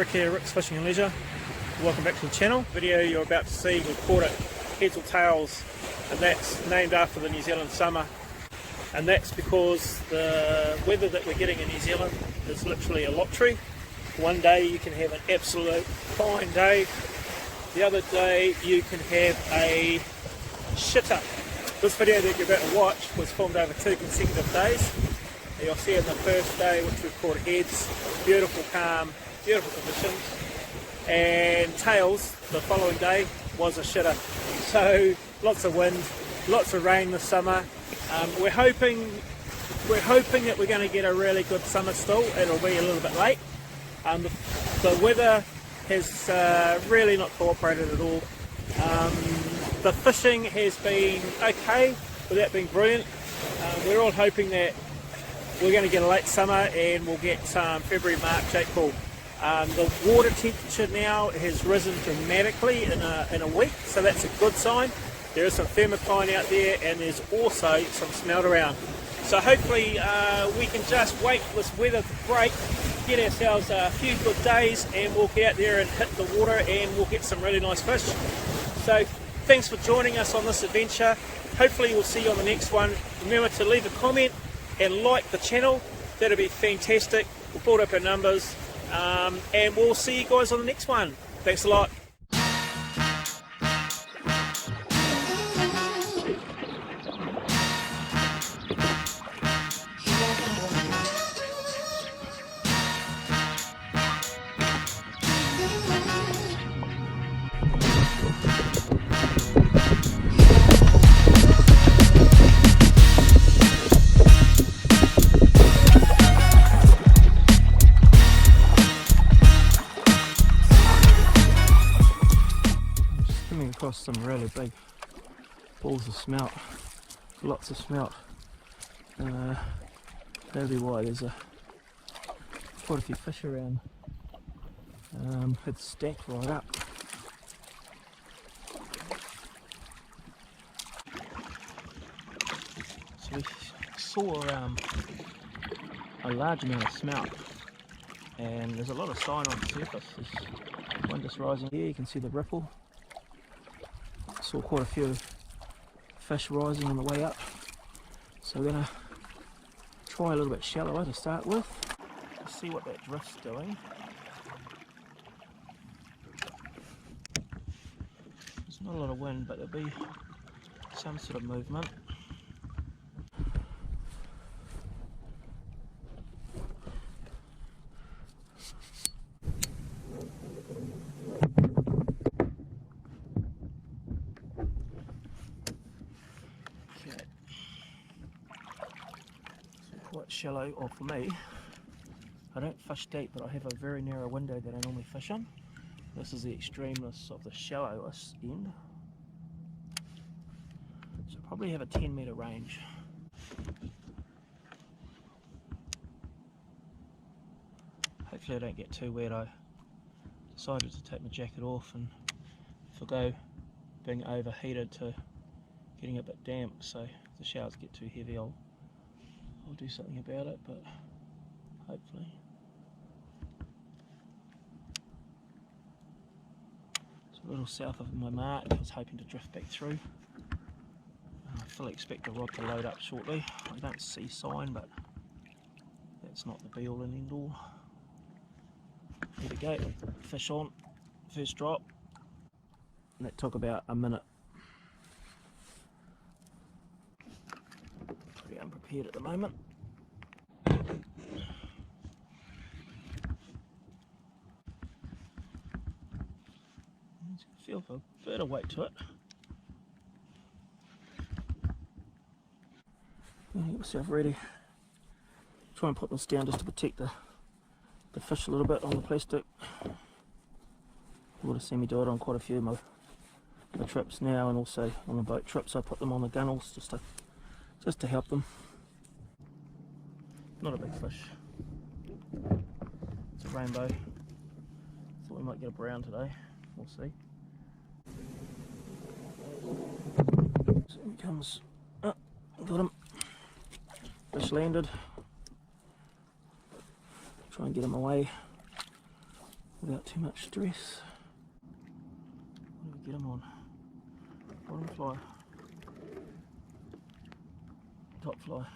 Rick here, Rick's Fishing and Leisure. Welcome back to the channel. The video you're about to see, we've called it Heads or Tails, and that's named after the New Zealand summer. And that's because the weather that we're getting in New Zealand is literally a lottery. One day you can have an absolute fine day, the other day you can have a shitter. This video that you're about to watch was filmed over 2 consecutive days. You'll see in the first day, which we've called Heads, beautiful calm, beautiful conditions, and Tails the following day was a shitter. So lots of wind, lots of rain this summer. We're hoping that we're going to get a really good summer still. It'll be a little bit late. The weather has really not cooperated at all. The fishing has been okay without being brilliant. We're all hoping that we're going to get a late summer and we'll get February, March, April. The water temperature now has risen dramatically in a week, so that's a good sign. There is some thermocline out there and there's also some smelt around. So hopefully we can just wait for this weather to break, get ourselves a few good days, and we'll get out there and hit the water and we'll get some really nice fish. So thanks for joining us on this adventure. Hopefully we'll see you on the next one. Remember to leave a comment and like the channel. That'll be fantastic. We'll build up our numbers, and we'll see you guys on the next one. Thanks a lot. Across some really big balls of smelt, lots of smelt. That'll be why there's quite a few fish around. It's stacked right up. So we saw a large amount of smelt, and there's a lot of sign on the surface. There's one just rising here, you can see the ripple. Saw quite a few fish rising on the way up, so we're going to try a little bit shallower to start with. Let's see what that drift's doing. There's not a lot of wind, but there'll be some sort of movement. Quite shallow, or for me, I don't fish deep, but I have a very narrow window that I normally fish in. This is the extremeness of the shallowest end, so I probably have a 10-metre range. Hopefully I don't get too wet. I decided to take my jacket off and forgo being overheated to getting a bit damp, so if the showers get too heavy I'll do something about it, but hopefully. It's a little south of my mark. I was hoping to drift back through. I fully expect the rod to load up shortly. I don't see sign, but that's not the be all and end all. Here we go, fish on, first drop. And that took about a minute. Pretty unprepared at the moment. Feel for a bit of weight to it. Get yourself ready. Try and put this down just to protect the fish a little bit on the plastic. You would have seen me do it on quite a few of my trips now, and also on the boat trips I put them on the gunnels just to help them. Not a big fish. It's a rainbow. Thought we might get a brown today. We'll see. So he comes. Oh, got him. Fish landed. Try and get him away. without too much stress. What do we get him on? Bottom fly. Top fly.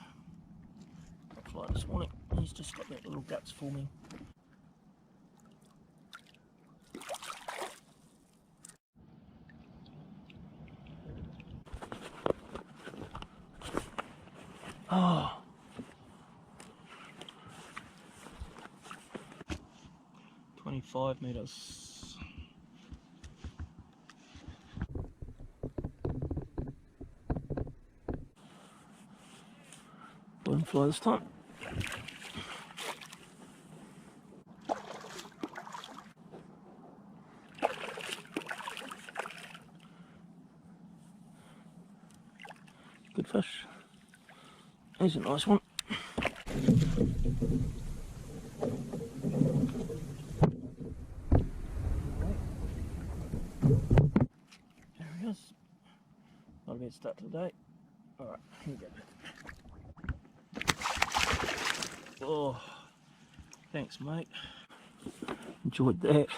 Top fly this morning. He's just got that little guts forming. Oh, 25 metres. Bottom fly this time. Good fish. Here's a nice one. There he is. Not a bad start to the day. Alright, here we go. Oh, thanks mate. Enjoyed that.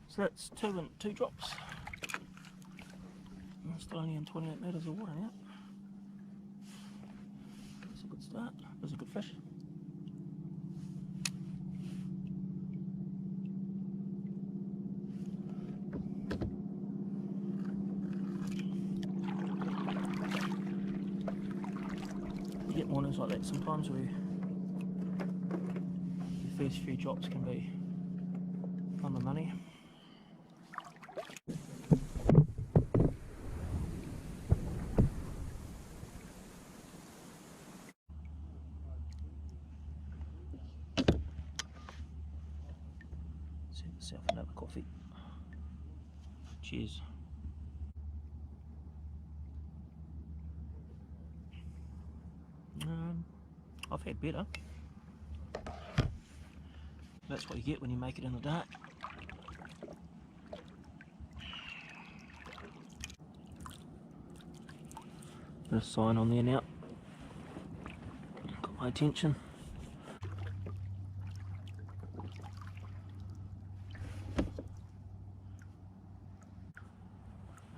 So that's two drops. I'm still only in 28 metres of water now. That's a good start. That's a good fish. You get mornings like that sometimes where the first few drops can be on the money. Set myself another coffee. Cheers. I've had better. That's what you get when you make it in the dark. Got a sign on there now. Got my attention.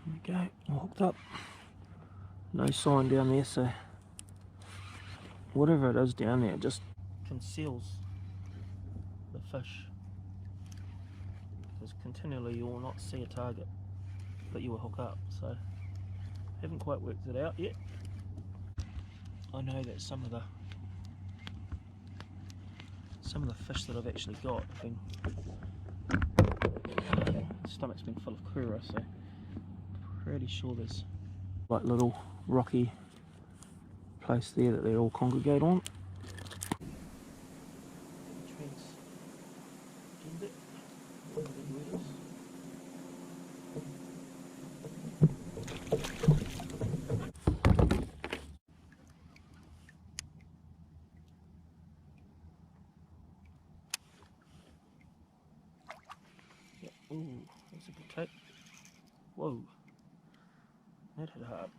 There we go, all hooked up. No sign down there, so whatever it is down there, it just conceals the fish. Because continually you will not see a target, but you will hook up. So haven't quite worked it out yet. I know that some of the fish that I've actually got have been stomach's been full of kura, so pretty sure there's like little rocky place there that they all congregate on. Ooh, that's a good take. Whoa, that hit hard.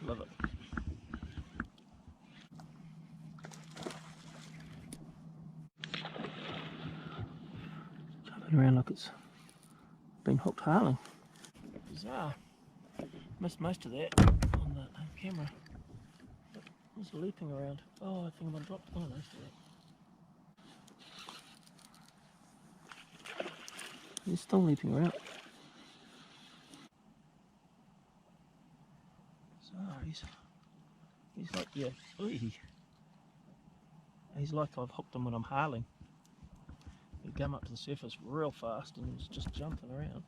Love it. Jumping around like it's been hooked harling. Bizarre. Missed most of that on the camera. But it was leaping around. Oh, I think I'm gonna drop most of that. He's still leaping around. So he's like, yeah, he's like I've hooked him when I'm harling. He'd come up to the surface real fast and he's just jumping around.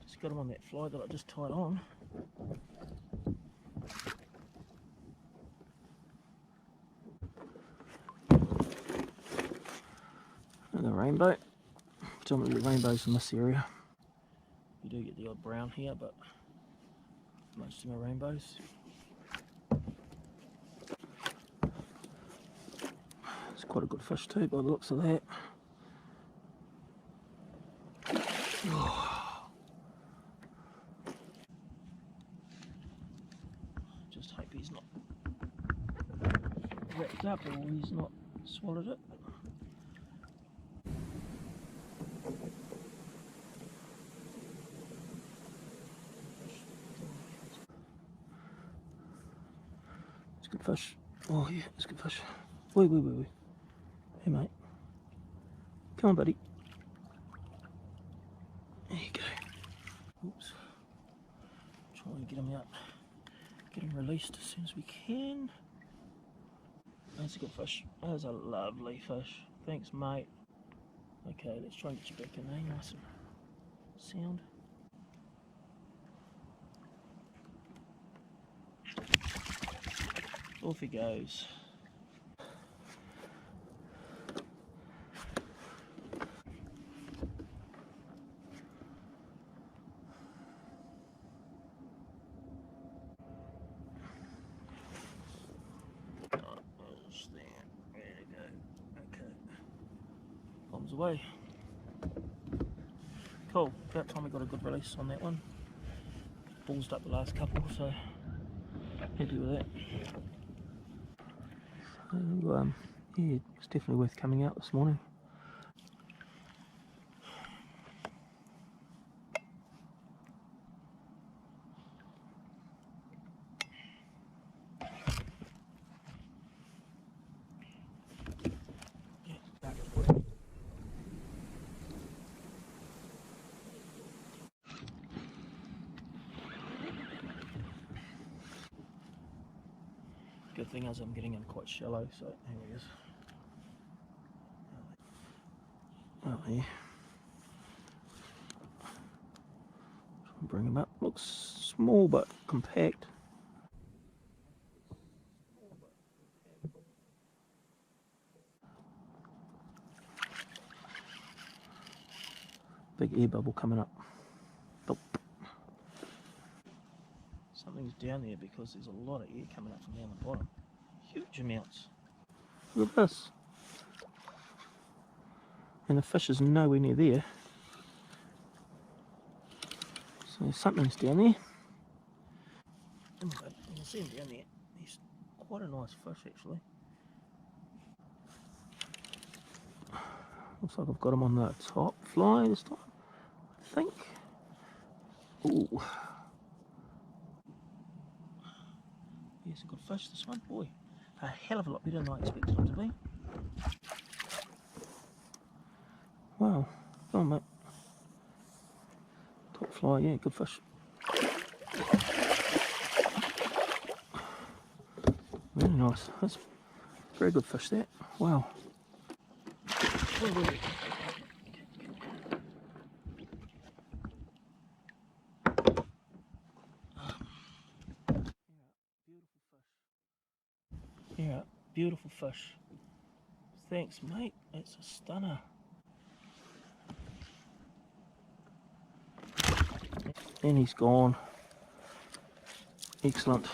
Just got him on that fly that I just tied on. And the rainbow. Predominantly rainbows in this area. You do get the odd brown here, but most of them are rainbows. It's quite a good fish too by the looks of that. wrapped up or he's not swallowed it. It's good fish. Oh yeah, it's good fish. Wait. Hey mate. Come on buddy. There you go. Oops. Try and get him out. Get him released as soon as we can. That's a good fish. That's a lovely fish. Thanks mate. Okay, let's try and get you back in there, nice and sound. Off he goes. Away. Cool, about time we got a good release on that one. Ballsed up the last couple, so happy with that. So, yeah, it's definitely worth coming out this morning. Good thing is I'm getting in quite shallow, so here he is. Oh yeah. Try and bring him up. Looks small but compact. Big air bubble coming up. Boop. Something's down there because there's a lot of air coming up from down the bottom. Huge amounts. Look at this. And the fish is nowhere near there. So something's down there. You can see him down there. He's quite a nice fish actually. Looks like I've got him on the top fly this time, I think. Ooh. Yes, a good fish this one, boy. A hell of a lot better than I expected him to be. Wow, go on mate. Top fly, yeah, good fish. Very nice. That's a very good fish that. Wow. Wait. Yeah, beautiful fish. Thanks mate, that's a stunner. And he's gone. Excellent.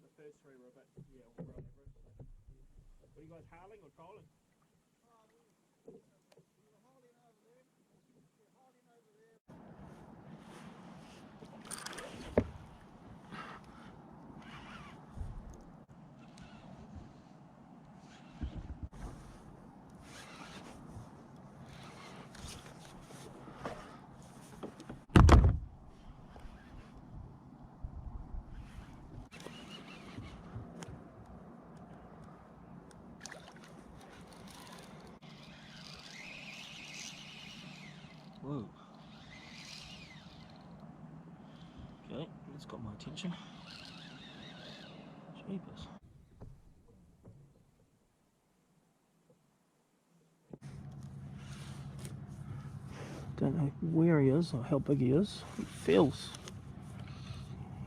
The first three were a bit, yeah, all right average. So. What are you guys hauling or trolling? Whoa. Okay, that's got my attention. Jeepers. Don't know where he is or how big he is. He feels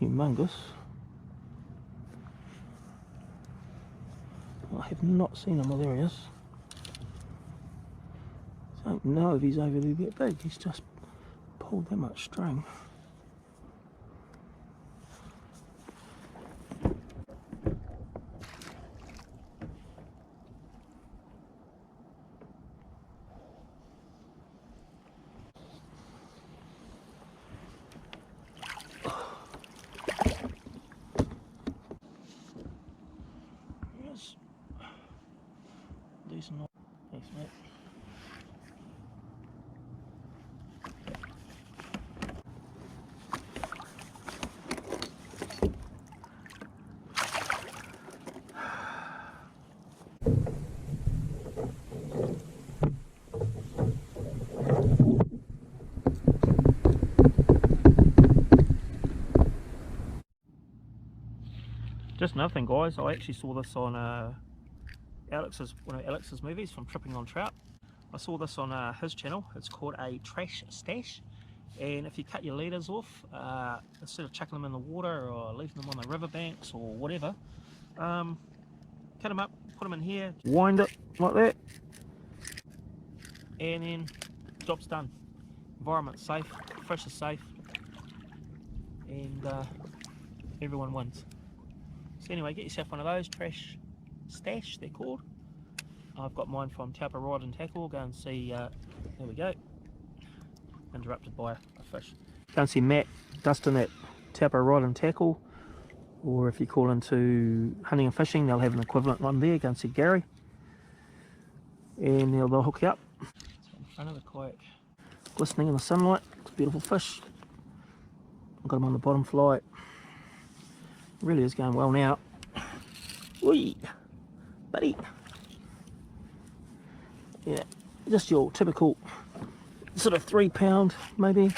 humongous. I have not seen him. Oh, there he is. I don't know if he's overly that big. He's just pulled that much string. Yes. Decent. Thanks, mate. Just another thing, guys, I actually saw this on one of Alex's movies from Tripping on Trout. I saw this on his channel. It's called a trash stash, and if you cut your leaders off, instead of chucking them in the water or leaving them on the riverbanks or whatever, cut them up, put them in here, wind it like that, and then job's done. Environment's safe, fish is safe, and everyone wins. So anyway, get yourself one of those, trash stash they're called. I've got mine from Taupo Rod and Tackle. Go and see, there we go, interrupted by a fish. Go and see Matt, Dustin at Taupo Rod and Tackle, or if you call into hunting and fishing, they'll have an equivalent one there. Go and see Gary, and they'll hook you up. So in front of the kayak, glistening in the sunlight, it's a beautiful fish. I've got him on the bottom flight. Really is going well now. Whee, buddy. Yeah, just your typical sort of 3 pound maybe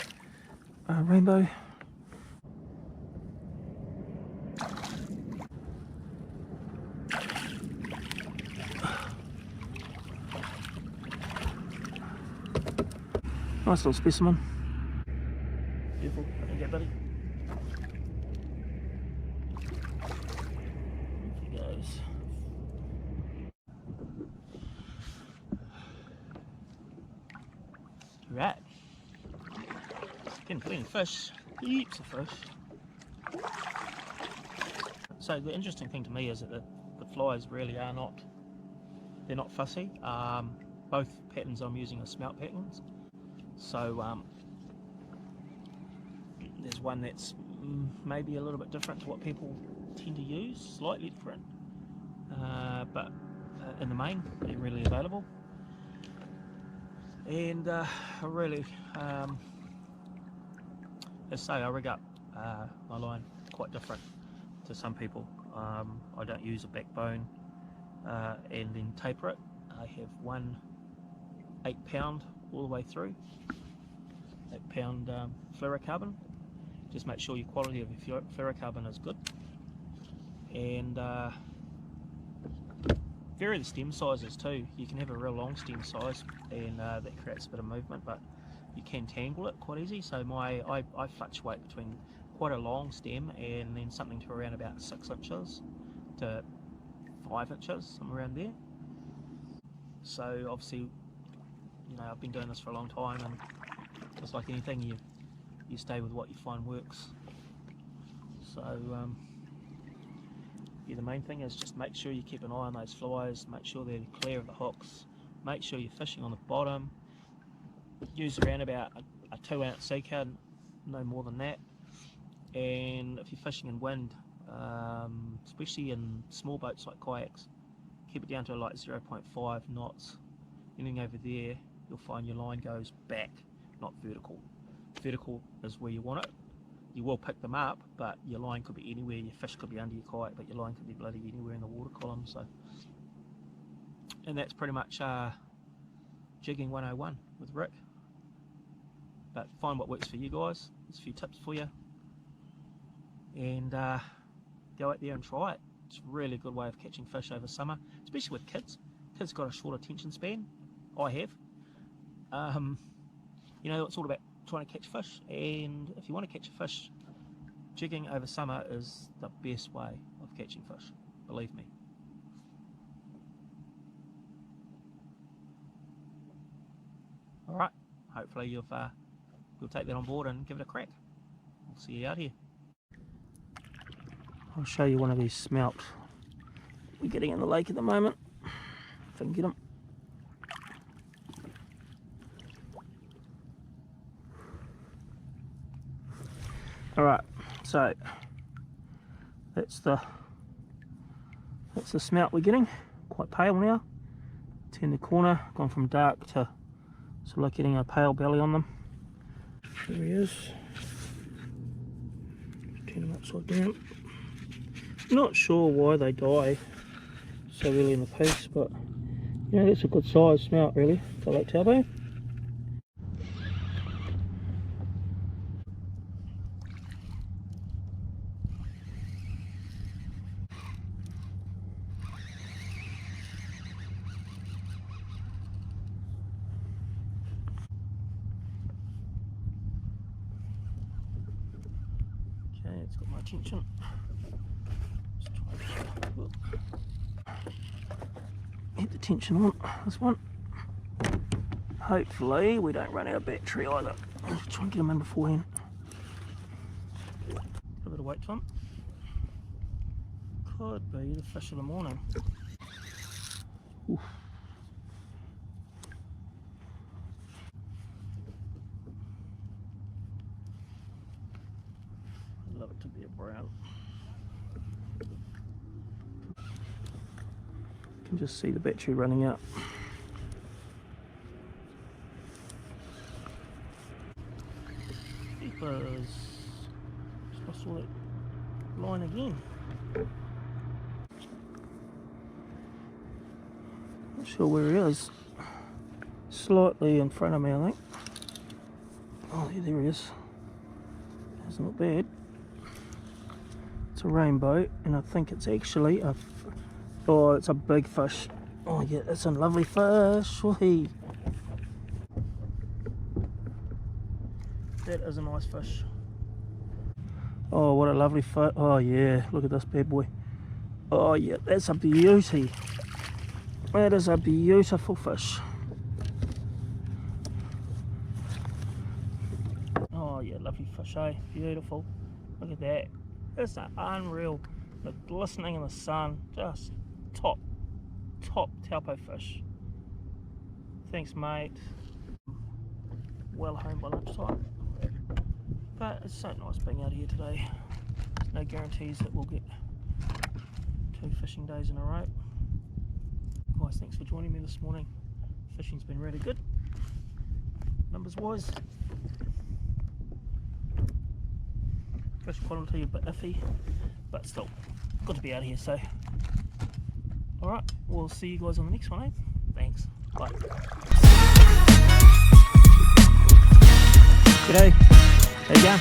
rainbow. Nice little specimen. Beautiful. There you go, buddy. There he goes. Right. Getting plenty of fish. Heaps of fish. So the interesting thing to me is that the flies really are not, they're not fussy. Both patterns I'm using are smelt patterns. So there's one that's maybe a little bit different to what people tend to use, slightly different, but in the main they're really available. And I really, as I say, I rig up my line quite different to some people. I don't use a backbone and then taper it. I have one 8 pound all the way through, 8 pound fluorocarbon. Just make sure your quality of your fluorocarbon is good, and vary the stem sizes too. You can have a real long stem size, and that creates a bit of movement, but you can tangle it quite easy. So I fluctuate between quite a long stem and then something to around about 6 inches to 5 inches, somewhere around there. So obviously, you know, I've been doing this for a long time, and just like anything, you stay with what you find works. So yeah, the main thing is just make sure you keep an eye on those flies, make sure they're clear of the hooks, make sure you're fishing on the bottom. Use around about a 2 ounce sea card, no more than that. And if you're fishing in wind, especially in small boats like kayaks, keep it down to like 0.5 knots. Anything over there, you'll find your line goes back, not vertical. Vertical is where you want it. You will pick them up, but your line could be anywhere. Your fish could be under your kayak, but your line could be bloody anywhere in the water column. So, and that's pretty much jigging 101 with Rick. But find what works for you guys. There's a few tips for you, and go out there and try it. It's a really good way of catching fish over summer, especially with kids. Kids got a short attention span. I have. You know, it's all about trying to catch fish, and if you want to catch a fish, jigging over summer is the best way of catching fish, believe me. Alright, hopefully you've we'll take that on board and give it a crack. We'll see you out here. I'll show you one of these smelt we're getting in the lake at the moment, if I can get them. Alright, so that's the smelt we're getting. Quite pale now. Turn the corner, gone from dark to sort of like getting a pale belly on them. There he is. Turn him upside down. Not sure why they die so early in the piece, but you know, that's a good size smelt really for lake Taupo. Okay, it's got my attention. Hit the tension on this one. Hopefully we don't run out of battery either. Let's try and get them in beforehand. A bit of weight to them. Could be the fish of the morning. Oof. I'd love it to be a brown. You can just see the battery running out. Keepers. Just saw that line again. Not sure where he is. Slightly in front of me, I think. Oh, yeah, there he is. That's not bad. It's a rainbow, and I think it's actually a. Oh, it's a big fish. Oh yeah, it's a lovely fish. Whee. That is a nice fish. Oh, what a lovely fish. Oh yeah, look at this bad boy. Oh yeah, that's a beauty. That is a beautiful fish. Oh yeah, lovely fish, eh? Beautiful. Look at that. It's unreal. The glistening in the sun. Just top Taupo fish. Thanks mate. Well home by lunchtime. But it's so nice being out here today. There's no guarantees that we'll get 2 fishing days in a row. Guys, thanks for joining me this morning. Fishing's been really good. Numbers wise. Fish quality a bit iffy, but still good to be out here, so alright, we'll see you guys on the next one, eh? Thanks. Bye. G'day. How you going?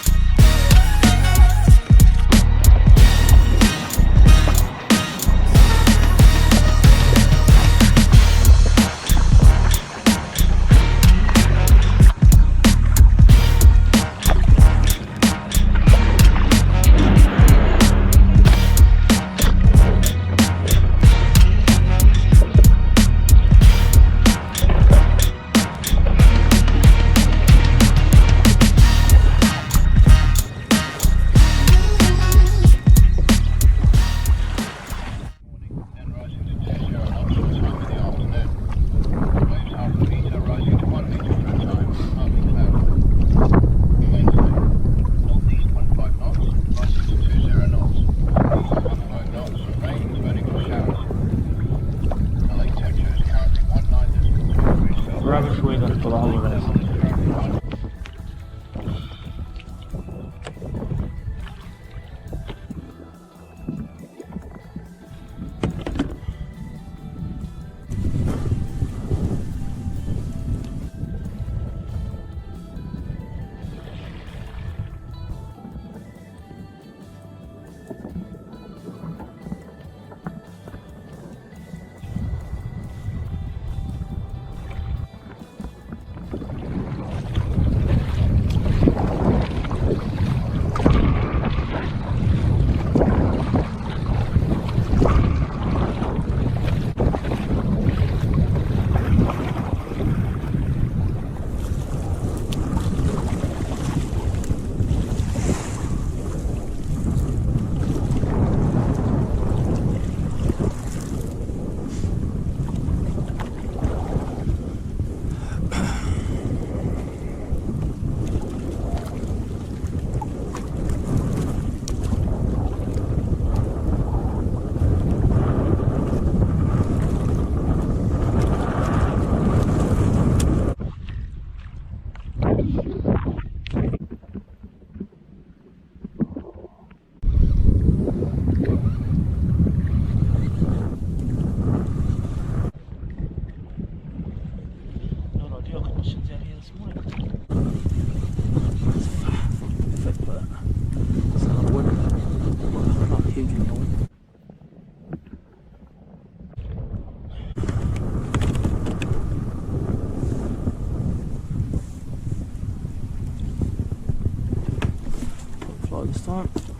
time.